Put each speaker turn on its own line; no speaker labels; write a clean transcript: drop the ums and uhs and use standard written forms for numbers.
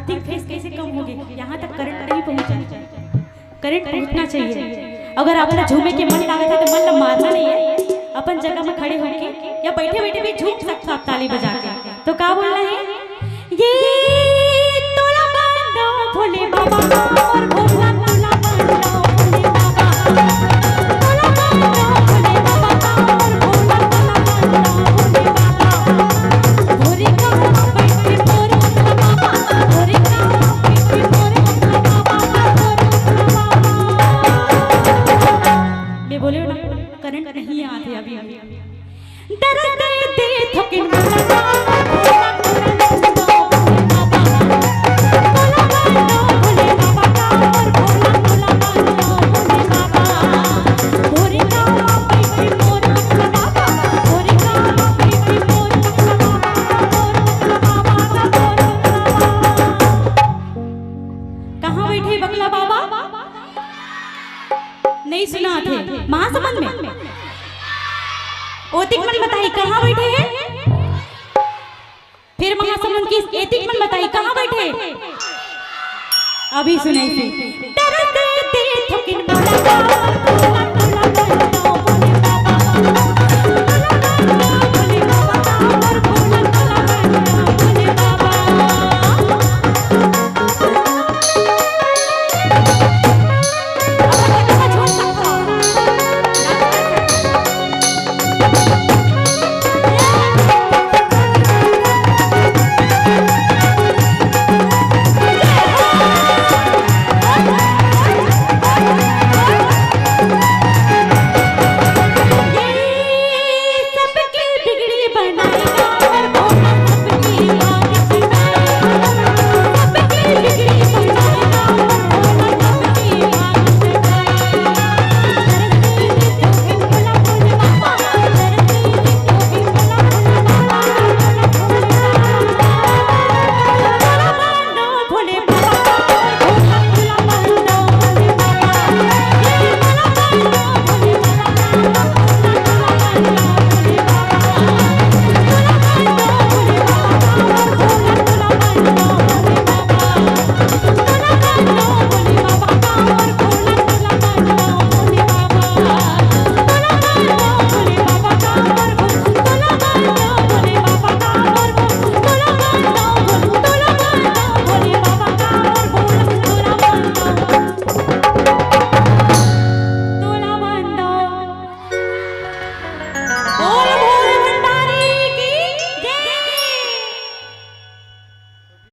Earthing face कैसे कम होगी, यहाँ तक करंट नहीं पहुँचा, करंट पहुँचना चाहिए। अगर आपका झूमे के मन लागत है तो मन ला मारना नहीं है, अपन जगह में खड़े होके या बैठे बैठे भी झूम सकते आप ताली बजा के। तो क्या बोल रहे हैं, ये तोला बांधो भोले बाबा और भोला तोला बांधो भोले बाबा, तोला बांधो भोले बाबा और भोला तोला बांधो भोले बाबा। भोरे का बैठे मोर बाबा, भोरे का बैठे मोर बाबा, मैं बोले ना करंट नहीं आते अभी दर्द दे थकिन कहाँ बैठे बगला बाबा? नहीं सुना थे महासमंद में। ओतिक मन बताई कहाँ बैठे हैं? फिर महासमंद की एतिक मन बताई कहाँ बैठे? अभी सुनाई थी।